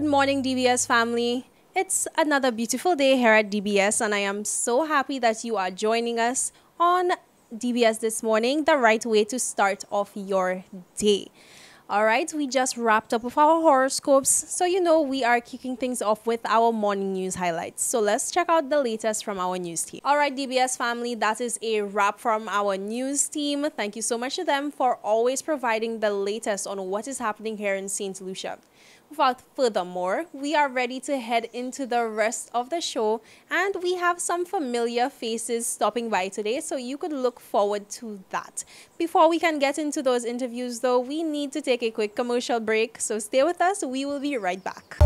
morning, DBS family. It's another beautiful day here at DBS, and I am so happy that you are joining us on DBS this morning, the right way to start off your day. All right, we just wrapped up with our horoscopes, so we are kicking things off with our morning news highlights. So let's check out the latest from our news team. All right, DBS family, that is a wrap from our news team. Thank you so much to them for always providing the latest on what is happening here in St. Lucia. Without furthermore, we are ready to head into the rest of the show, and we have some familiar faces stopping by today, so you could look forward to that. Before we can get into those interviews, though, we need to take a quick commercial break, so stay with us. We will be right back.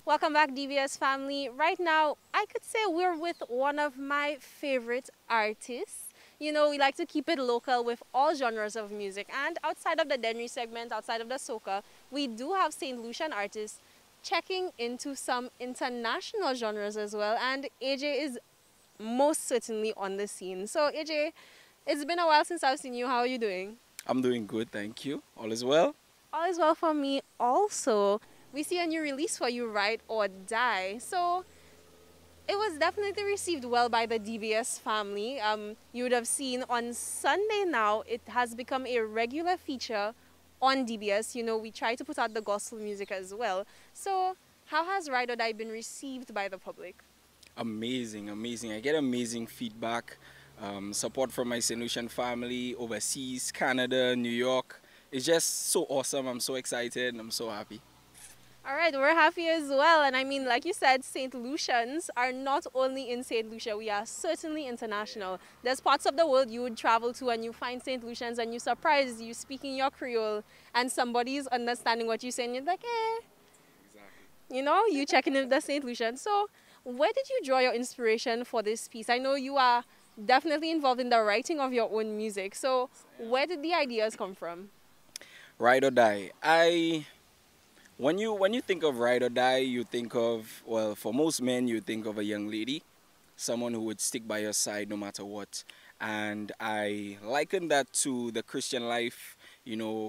Welcome back, DBS family. Right now, I could say we're with one of my favorite artists. We like to keep it local with all genres of music. And outside of the Denry segment, outside of the soca, we do have St. Lucian artists checking into some international genres as well. And AJ is most certainly on the scene. So AJ, it's been a while since I've seen you. How are you doing? I'm doing good, thank you. All is well? All is well for me also. We see a new release for you, Ride or Die. So it was definitely received well by the DBS family. You would have seen on Sunday now, it has become a regular feature on DBS. We try to put out the gospel music as well. So how has Ride or Die been received by the public? Amazing, amazing. I get amazing feedback, support from my St. Lucian family, overseas, Canada, New York. It's just so awesome. I'm so excited and I'm so happy. All right, we're happy as well. And I mean, like you said, St. Lucians are not only in St. Lucia, we are certainly international. There's parts of the world you would travel to and you find St. Lucians and you're surprised you speaking your Creole and somebody's understanding what you're saying. You're like, Exactly. You checking in the St. Lucian. So where did you draw your inspiration for this piece? I know you are definitely involved in the writing of your own music. So where did the ideas come from? Ride or Die. When you think of Ride or Die, you think of, well, for most men, you think of a young lady, someone who would stick by your side no matter what. And I liken that to the Christian life,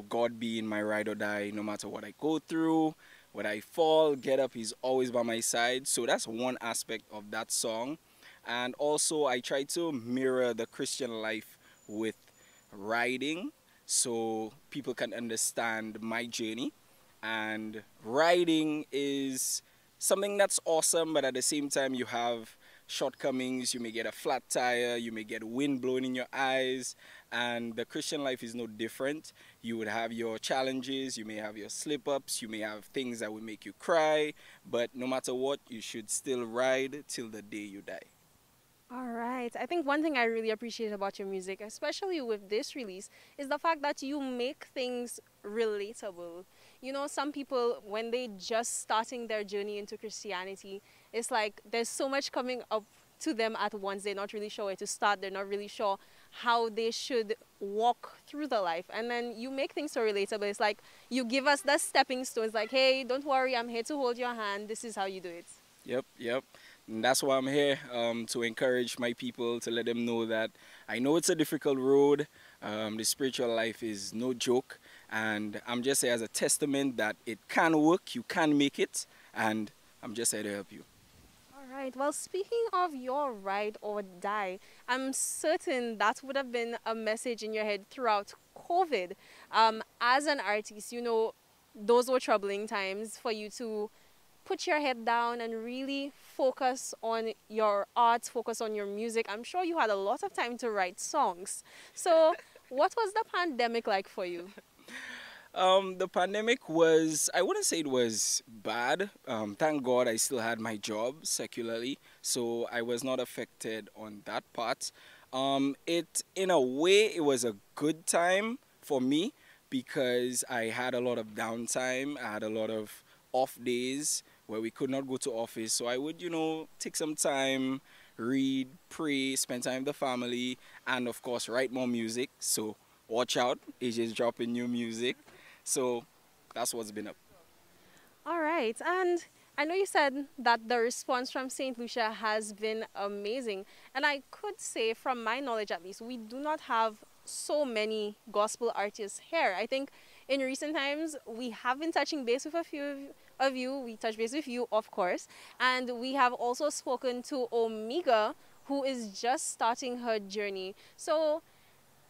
God being my ride or die, no matter what I go through, when I fall, get up, he's always by my side. So that's one aspect of that song. And also I try to mirror the Christian life with riding so people can understand my journey. And riding is something that's awesome, but at the same time you have shortcomings. You may get a flat tire, you may get wind blowing in your eyes, and the Christian life is no different. You would have your challenges, you may have your slip-ups, you may have things that will make you cry, but no matter what, you should still ride till the day you die. All right. I think one thing I really appreciate about your music, especially with this release, is the fact that you make things relatable. Some people, when they just starting their journey into Christianity, it's like there's so much coming up to them at once. They're not really sure where to start. They're not really sure how they should walk through the life. And then you make things so relatable. It's like you give us the stepping stones, like, hey, don't worry, I'm here to hold your hand. This is how you do it. Yep. And that's why I'm here, to encourage my people, to let them know that I know it's a difficult road. The spiritual life is no joke. And I'm just here as a testament that it can work, you can make it, and I'm just here to help you. All right. Well, speaking of your ride or die, I'm certain that would have been a message in your head throughout COVID. As an artist, those were troubling times for you to put your head down and really focus on your art, focus on your music. I'm sure you had a lot of time to write songs. So what was the pandemic like for you? The pandemic was, I wouldn't say it was bad. Thank God I still had my job secularly, so I was not affected on that part. In a way, it was a good time for me because I had a lot of downtime. I had a lot of off days where we could not go to office. So I would, take some time, read, pray, spend time with the family, and of course, write more music. So watch out, AJ's dropping new music. So that's what's been up. All right. And I know you said that the response from St. Lucia has been amazing. And I could say, from my knowledge at least, we do not have so many gospel artists here. I think in recent times, we have been touching base with a few of you. We touch base with you, of course. And we have also spoken to Omega, who is just starting her journey. So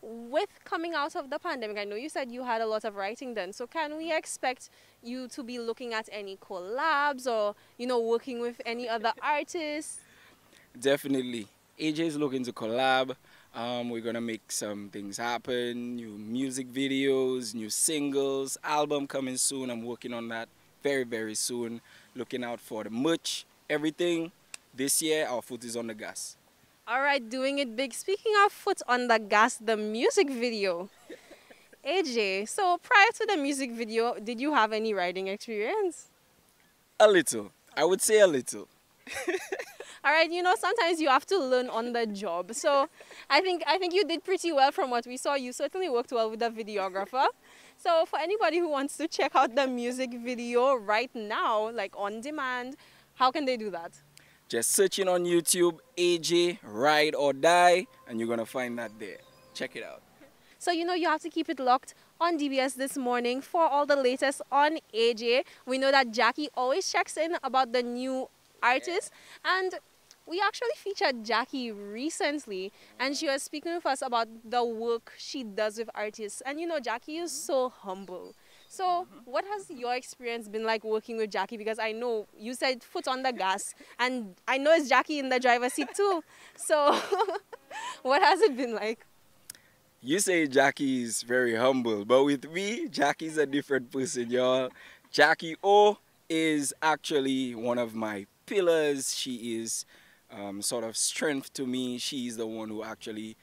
with coming out of the pandemic, I know you said you had a lot of writing done. So can we expect you to be looking at any collabs or, working with any other artists? Definitely. AJ is looking to collab. We're gonna make some things happen. New music videos, new singles, album coming soon. I'm working on that very, very soon. Looking out for the merch, everything. This year, our foot is on the gas. All right, doing it big. Speaking of foot on the gas, the music video. AJ, so prior to the music video, did you have any writing experience? A little. I would say a little. All right, sometimes you have to learn on the job. So I think you did pretty well from what we saw. You certainly worked well with the videographer. So for anybody who wants to check out the music video right now, like on demand, how can they do that? Just searching on YouTube, AJ Ride or Die, and you're gonna find that there. Check it out. So you have to keep it locked on DBS this morning for all the latest on AJ. We know that Jackie always checks in about the new artists, and we actually featured Jackie recently, and she was speaking with us about the work she does with artists. And Jackie is so humble. So what has your experience been like working with Jackie? Because I know you said foot on the gas, and I know it's Jackie in the driver's seat too. So what has it been like? You say Jackie is very humble, but with me, Jackie's a different person, y'all. Jackie O is actually one of my pillars. She is sort of strength to me. She's the one who actually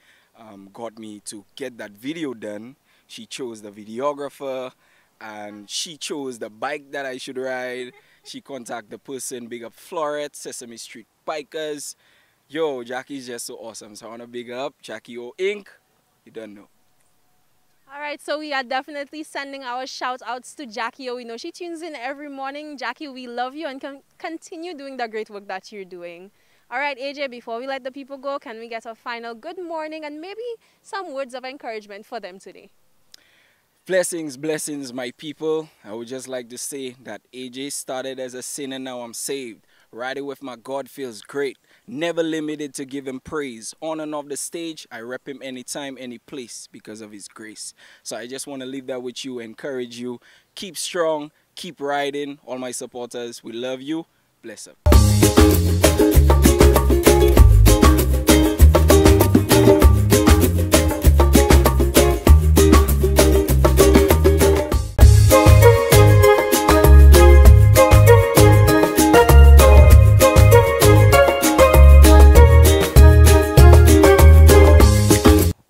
got me to get that video done. She chose the videographer, and she chose the bike that I should ride. She contacted the person, big up Floret, Sesame Street Bikers. Yo, Jackie's just so awesome. So I want to big up Jackie O Inc. You don't know. All right, so we are definitely sending our shout outs to Jackie O. We know she tunes in every morning. Jackie, we love you and can continue doing the great work that you're doing. All right, AJ, before we let the people go, can we get a final good morning and maybe some words of encouragement for them today? Blessings, blessings, my people. I would just like to say that AJ started as a sinner, now I'm saved. Riding with my God feels great. Never limited to give him praise. On and off the stage, I rep him anytime, any place because of his grace. So I just want to leave that with you, encourage you. Keep strong, keep riding. All my supporters, we love you. Bless up.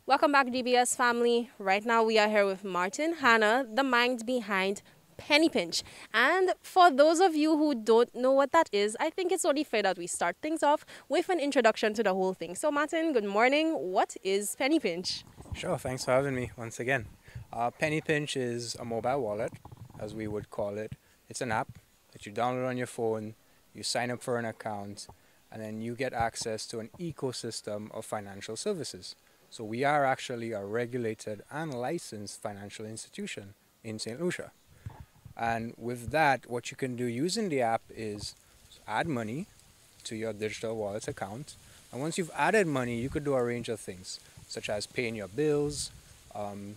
Welcome back, DBS family. Right now we are here with Martin Hannah, the mind behind Penny Pinch. And for those of you who don't know what that is, I think it's only fair that we start things off with an introduction to the whole thing. So Martin, good morning. What is Penny Pinch? Sure, thanks for having me once again. Penny Pinch is a mobile wallet, as we would call it. It's an app that you download on your phone, you sign up for an account, and then you get access to an ecosystem of financial services. So we are actually a regulated and licensed financial institution in St. Lucia. And with that, what you can do using the app is add money to your digital wallet account. And once you've added money, you could do a range of things, such as paying your bills,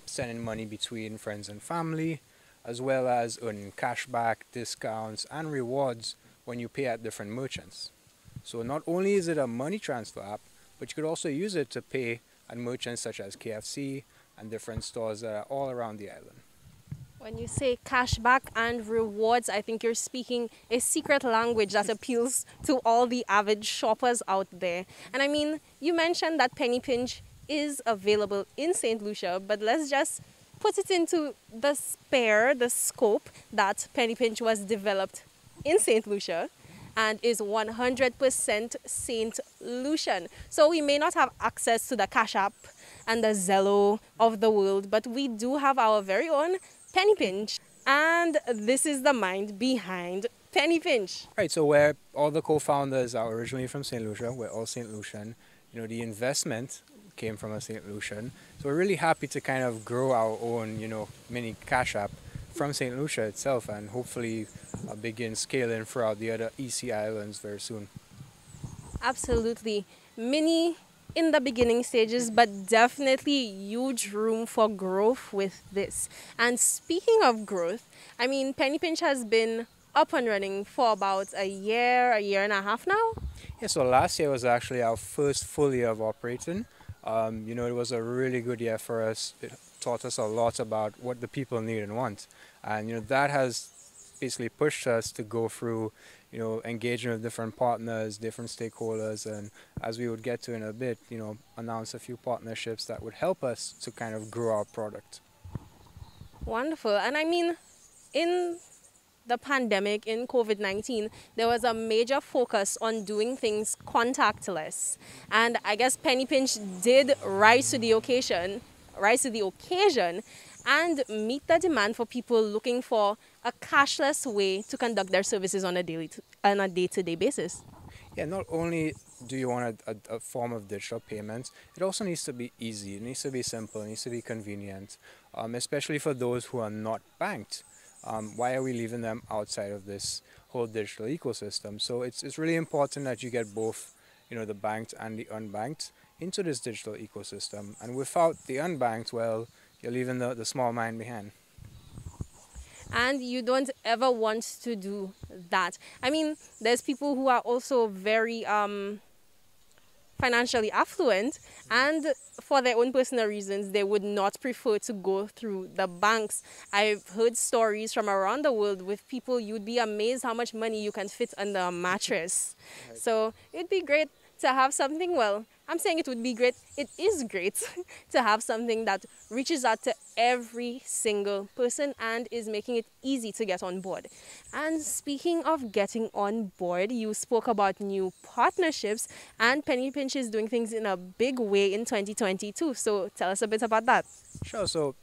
sending money between friends and family, as well as earning cashback, discounts, and rewards when you pay at different merchants. So not only is it a money transfer app, but you could also use it to pay at merchants such as KFC and different stores that are all around the island. When you say cashback and rewards, I think you're speaking a secret language that appeals to all the avid shoppers out there. And I mean, you mentioned that Penny Pinch is available in St. Lucia, but let's just put it into the scope that Penny Pinch was developed in St. Lucia and is 100% St. Lucian. So we may not have access to the Cash App and the Zello of the world, but we do have our very own Penny Pinch. And this is the mind behind Penny Pinch. Right, so where all the co-founders are originally from St. Lucia, we're all St. Lucian. The investment came from a St. Lucian. So we're really happy to kind of grow our own, mini Cash App from St. Lucia itself, and hopefully begin scaling throughout the other EC islands very soon. Absolutely. Mini in the beginning stages, but definitely huge room for growth with this. And speaking of growth, I mean, Penny Pinch has been up and running for about a year and a half now. Yeah, so last year was actually our first full year of operating. It was a really good year for us. It taught us a lot about what the people need and want. And, that has basically pushed us to go through, engaging with different partners, different stakeholders, and as we would get to in a bit, announce a few partnerships that would help us to kind of grow our product. Wonderful. And I mean, in the pandemic, in COVID-19, there was a major focus on doing things contactless. And I guess Penny Pinch did rise to the occasion and meet the demand for people looking for a cashless way to conduct their services on a day-to-day basis. Yeah, not only do you want a form of digital payments, it also needs to be easy, it needs to be simple, it needs to be convenient, especially for those who are not banked. Why are we leaving them outside of this whole digital ecosystem? So it's really important that you get both, the banked and the unbanked into this digital ecosystem. And without the unbanked, well, you're leaving the small mind behind. And you don't ever want to do that. I mean, there's people who are also very financially affluent, and for their own personal reasons, they would not prefer to go through the banks. I've heard stories from around the world with people, you'd be amazed how much money you can fit under a mattress. Right. So it'd be great to have something, well, I'm saying it would be great, it is great to have something that reaches out to every single person and is making it easy to get on board. And speaking of getting on board, you spoke about new partnerships, and Penny Pinch is doing things in a big way in 2022. So tell us a bit about that. Sure. So,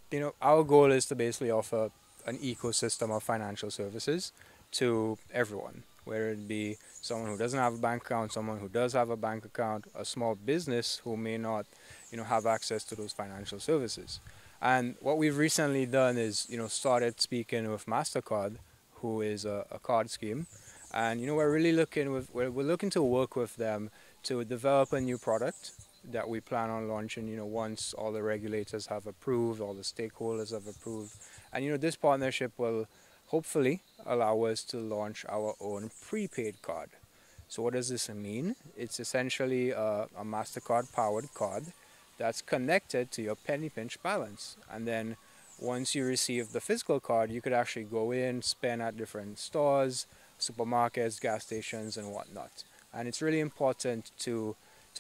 our goal is to basically offer an ecosystem of financial services to everyone, whether it be someone who doesn't have a bank account, someone who does have a bank account, a small business who may not, have access to those financial services. And what we've recently done is, started speaking with MasterCard, who is a card scheme, and we're really we're looking to work with them to develop a new product that we plan on launching, once all the regulators have approved, all the stakeholders have approved, and this partnership will hopefully allow us to launch our own prepaid card. So what does this mean? It's essentially a MasterCard powered card that's connected to your Penny Pinch balance. And then once you receive the physical card, you could actually go in, spend at different stores, supermarkets, gas stations, and whatnot. And it's really important to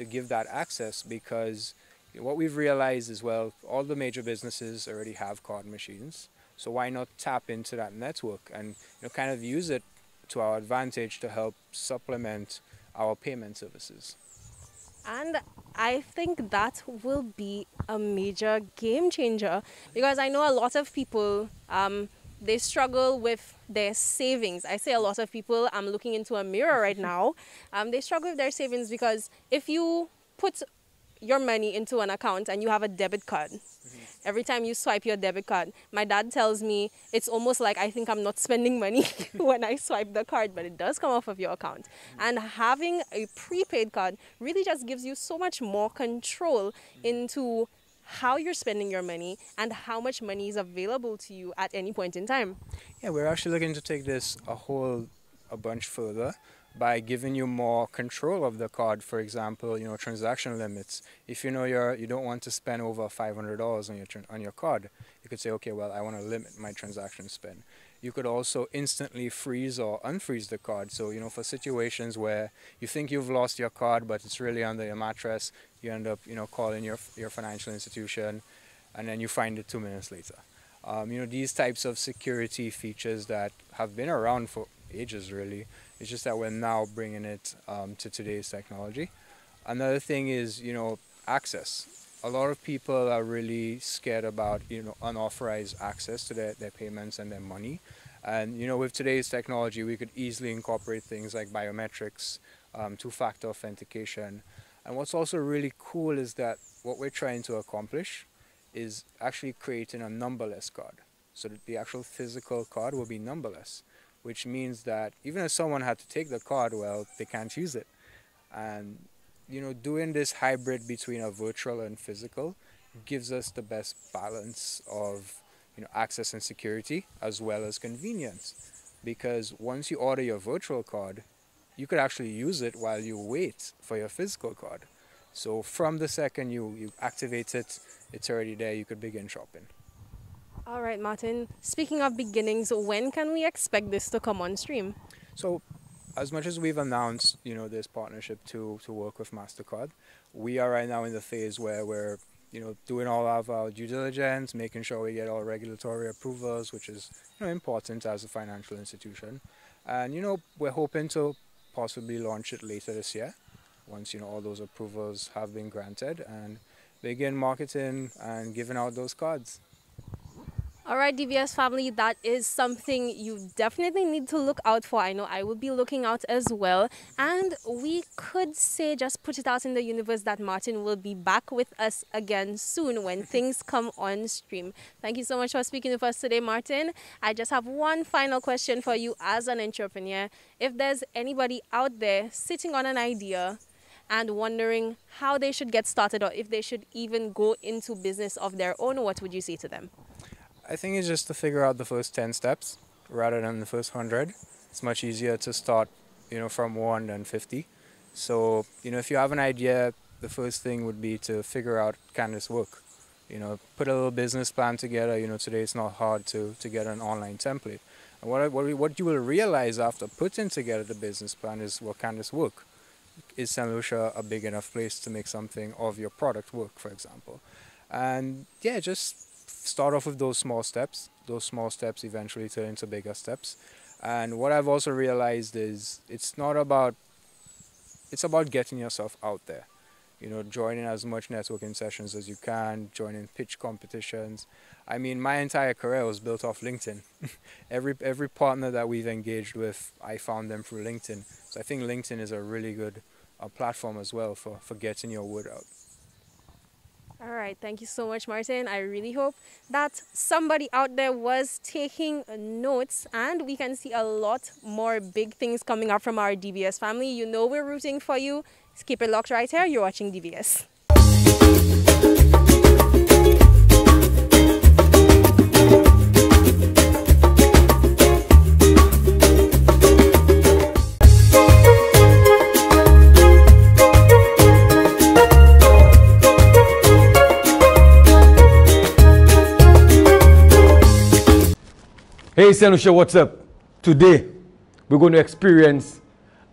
give that access, because what we've realized is, well, all the major businesses already have card machines. So why not tap into that network and kind of use it to our advantage to help supplement our payment services? And I think that will be a major game changer, because I know a lot of people, they struggle with their savings. I say a lot of people, I'm looking into a mirror right now. They struggle with their savings because if you put your money into an account and you have a debit card, every time you swipe your debit card, my dad tells me it's almost like I think I'm not spending money when I swipe the card, but it does come off of your account. And having a prepaid card really just gives you so much more control into how you're spending your money and how much money is available to you at any point in time. Yeah, we're actually looking to take this a bunch further by giving you more control of the card. For example, transaction limits. If you don't want to spend over $500 on your card, you could say, okay, well, I want to limit my transaction spend. You could also instantly freeze or unfreeze the card. So, for situations where you think you've lost your card, but it's really under your mattress, you end up, calling your financial institution, and then you find it 2 minutes later. These types of security features that have been around for ages, really. It's just that we're now bringing it to today's technology. Another thing is, access. a lot of people are really scared about, unauthorized access to their payments and their money. And, with today's technology, we could easily incorporate things like biometrics, two-factor authentication. And what's also really cool is that what we're trying to accomplish is actually creating a numberless card. So that the actual physical card will be numberless, which means that even if someone had to take the card, well, they can't use it. And, doing this hybrid between a virtual and physical gives us the best balance of, access and security as well as convenience. Because once you order your virtual card, you could actually use it while you wait for your physical card. So from the second you activate it, it's already there, you could begin shopping. All right, Martin. Speaking of beginnings, when can we expect this to come on stream? So as much as we've announced, this partnership to work with MasterCard, we are right now in the phase where we're, doing all of our due diligence, making sure we get all regulatory approvals, which is, important as a financial institution. And, we're hoping to possibly launch it later this year, once, all those approvals have been granted, and begin marketing and giving out those cards. All right, DBS family, that is something you definitely need to look out for. I know I will be looking out as well. And we could say, just put it out in the universe, that Martin will be back with us again soon when things come on stream. Thank you so much for speaking with us today, Martin. I just have one final question for you as an entrepreneur. If there's anybody out there sitting on an idea and wondering how they should get started, or if they should even go into business of their own, what would you say to them? I think it's just to figure out the first 10 steps rather than the first 100. It's much easier to start, from 1 than 50. So, if you have an idea, the first thing would be to figure out, can this work? Put a little business plan together. Today it's not hard to get an online template. And what you will realize after putting together the business plan is, well, can this work? Is St. Lucia a big enough place to make something of your product work, for example? And yeah, just start off with those small steps. Those small steps eventually turn into bigger steps. And what I've also realized is it's about getting yourself out there. Joining as much networking sessions as you can, joining pitch competitions. I mean, my entire career was built off LinkedIn. Every partner that we've engaged with, I found them through LinkedIn. So I think LinkedIn is a really good platform as well for getting your word out. All right. Thank you so much, Martin. I really hope that somebody out there was taking notes, and we can see a lot more big things coming up from our DBS family. We're rooting for you. Just keep it locked right here. You're watching DBS. Hey St. Lucia, what's up? Today we're going to experience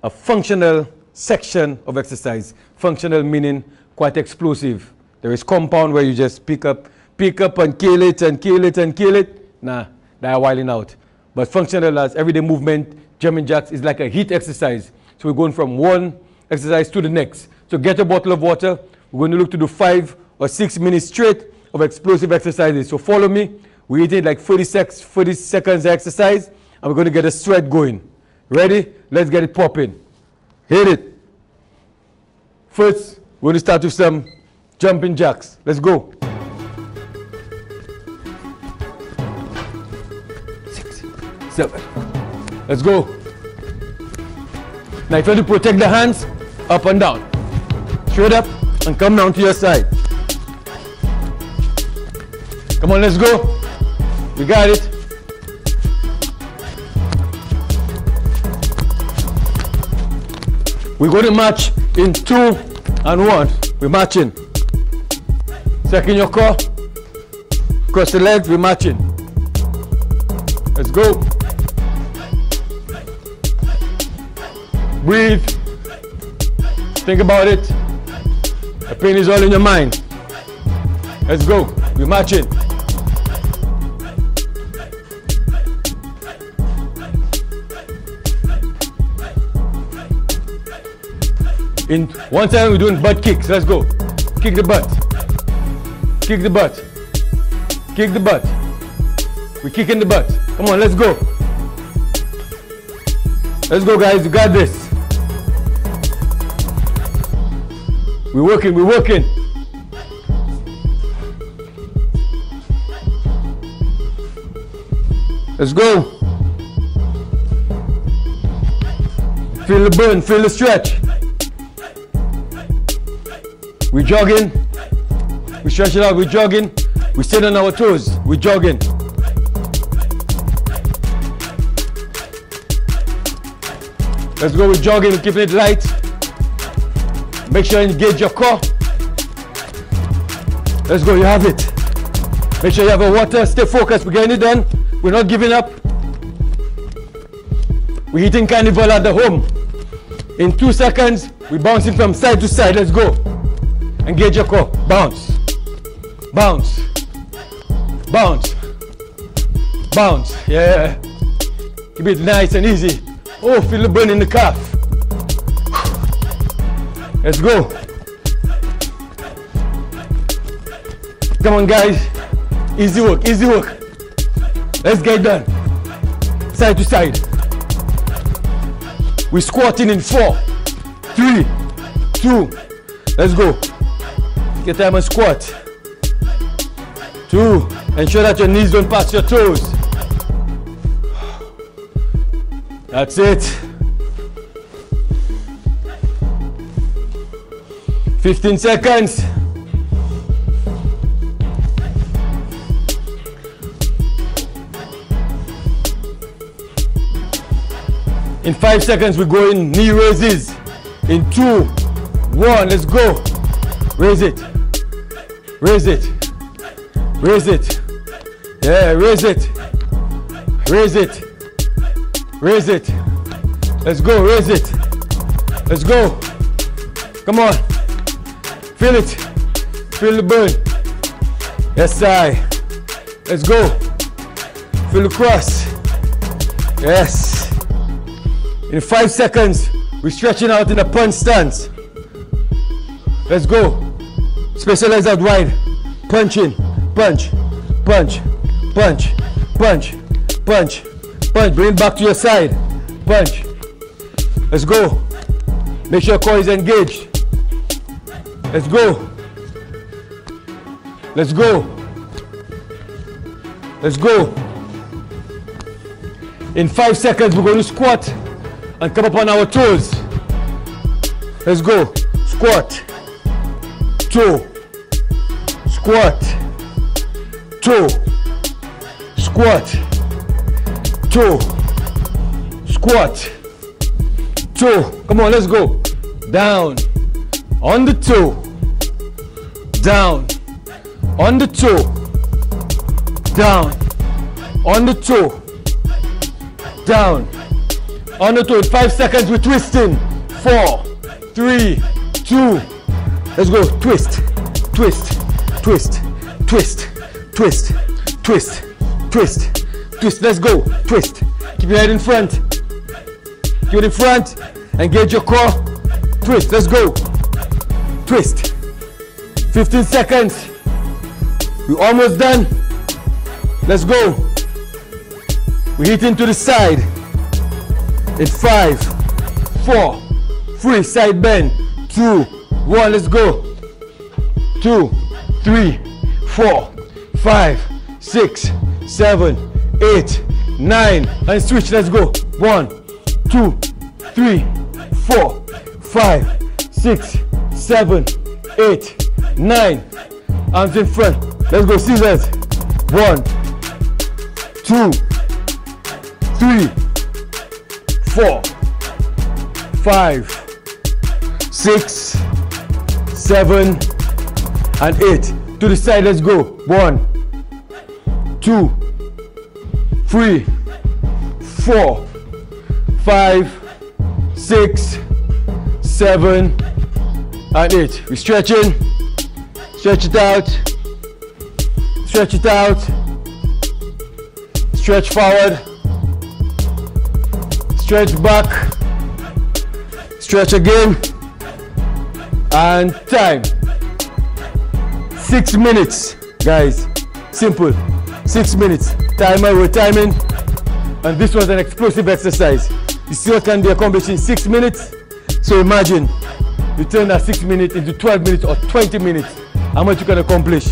a functional section of exercise. Functional meaning quite explosive. There is compound where you just pick up and kill it and kill it and kill it. Nah, they're wilding out. But functional as everyday movement, jumping jacks, is like a heat exercise. So we're going from one exercise to the next. So get a bottle of water. We're going to look to do 5 or 6 minutes straight of explosive exercises. So follow me. We did like 40 seconds exercise, and we're going to get a sweat going. Ready? Let's get it popping. Hit it. First, we're going to start with some jumping jacks. Let's go. 6, 7. Let's go. Now, if you want to protect the hands, up and down. Straight up and come down to your side. Come on, let's go. We got it. We're going to match in 2 and 1. We're matching. Second your core. Cross the legs, we're matching. Let's go. Breathe. Think about it. The pain is all in your mind. Let's go. We're matching. In one time we're doing butt kicks. Let's go. Kick the butt. Kick the butt. Kick the butt. We're kicking the butt. Come on, let's go. Let's go, guys. You got this. We're working. We're working. Let's go. Feel the burn. Feel the stretch. We're jogging. We stretch it out. We're jogging. We sit on our toes. We're jogging. Let's go. We're jogging. We're keeping it light. Make sure you engage your core. Let's go. You have it. Make sure you have a water. Stay focused. We're getting it done. We're not giving up. We're hitting carnival at the home. In 2 seconds, we're bouncing from side to side. Let's go. Engage your core. Bounce. Bounce. Bounce. Bounce. Yeah. Keep it nice and easy. Oh, feel the burn in the calf. Let's go. Come on, guys. Easy work. Easy work. Let's get it done. Side to side. We're squatting in 4, 3, 2. Let's go. Take your time and squat. 2. Ensure that your knees don't pass your toes. That's it. 15 seconds. In 5 seconds, we're going knee raises. In 2, 1, let's go. Raise it. Raise it. Raise it. Yeah, raise it. Raise it. Raise it. Let's go, raise it. Let's go. Come on. Feel it. Feel the burn. Yes, I. Let's go. Feel the cross. Yes. In 5 seconds, we're stretching out in a punch stance. Let's go. Specialize out wide. Punch in. Punch. Punch. Punch. Punch. Punch. Punch. Bring it back to your side. Punch. Let's go. Make sure your core is engaged. Let's go. Let's go. Let's go. In 5 seconds, we're going to squat and come up on our toes. Let's go. Squat. Toe. Squat. Toe. Squat. Toe. Squat. Toe. Come on, let's go. Down. On the toe. Down. On the toe. Down. On the toe. Down. On the toe. In 5 seconds, we're twisting. 4, 3, 2. Let's go. Twist. Twist. Twist. Twist. Twist. Twist. Twist. Twist. Let's go. Twist. Keep your head in front. Keep it in front. Engage your core. Twist. Let's go. Twist. 15 seconds. We're almost done. Let's go. We hit into the side. In 5, 4, 3, side bend. 2, 1, let's go. 2, 3, 4, 5, 6, 7, 8, 9, and switch. Let's go. 1, 2, 3, 4, 5, 6, 7, 8, 9. Arms in front. Let's go. Scissors. 1, 2, 3, 4, 5, 6, 7, and 8. To the side. Let's go. 1, 2, 3, 4, 5, 6, 7, and 8. We're stretching. Stretch it out. Stretch it out. Stretch forward. Stretch back. Stretch again. And time. 6 minutes. Guys, simple. 6 minutes. Timer, we're timing. And this was an explosive exercise. You see what can be accomplished in 6 minutes? So imagine, you turn that 6 minutes into 12 minutes or 20 minutes. How much you can accomplish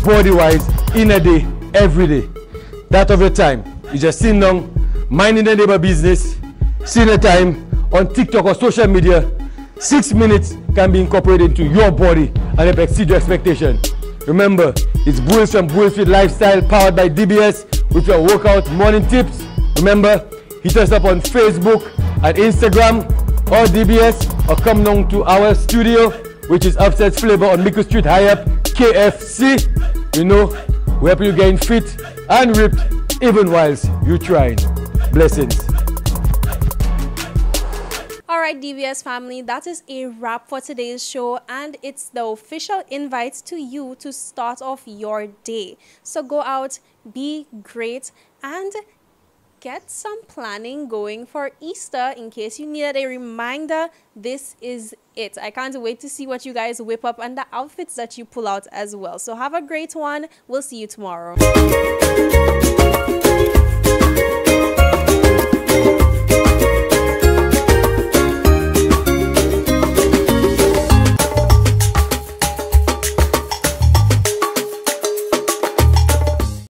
body-wise in a day, every day. That of your time. You just sit down, minding the neighbor business, seeing the time on TikTok or social media. 6 minutes can be incorporated into your body and help exceed your expectation. Remember, it's Bulls from Bullfit Lifestyle powered by DBS with your workout morning tips. Remember, hit us up on Facebook and Instagram or DBS, or come down to our studio, which is Upset Flavor on Mickle Street, high up KFC. You know, we help you getting fit and ripped even whilst you trying. Blessings. Alright, DBS family, that is a wrap for today's show, and it's the official invite to you to start off your day. So go out, be great, and get some planning going for Easter. In case you needed a reminder, this is it. I can't wait to see what you guys whip up and the outfits that you pull out as well. So have a great one. We'll see you tomorrow.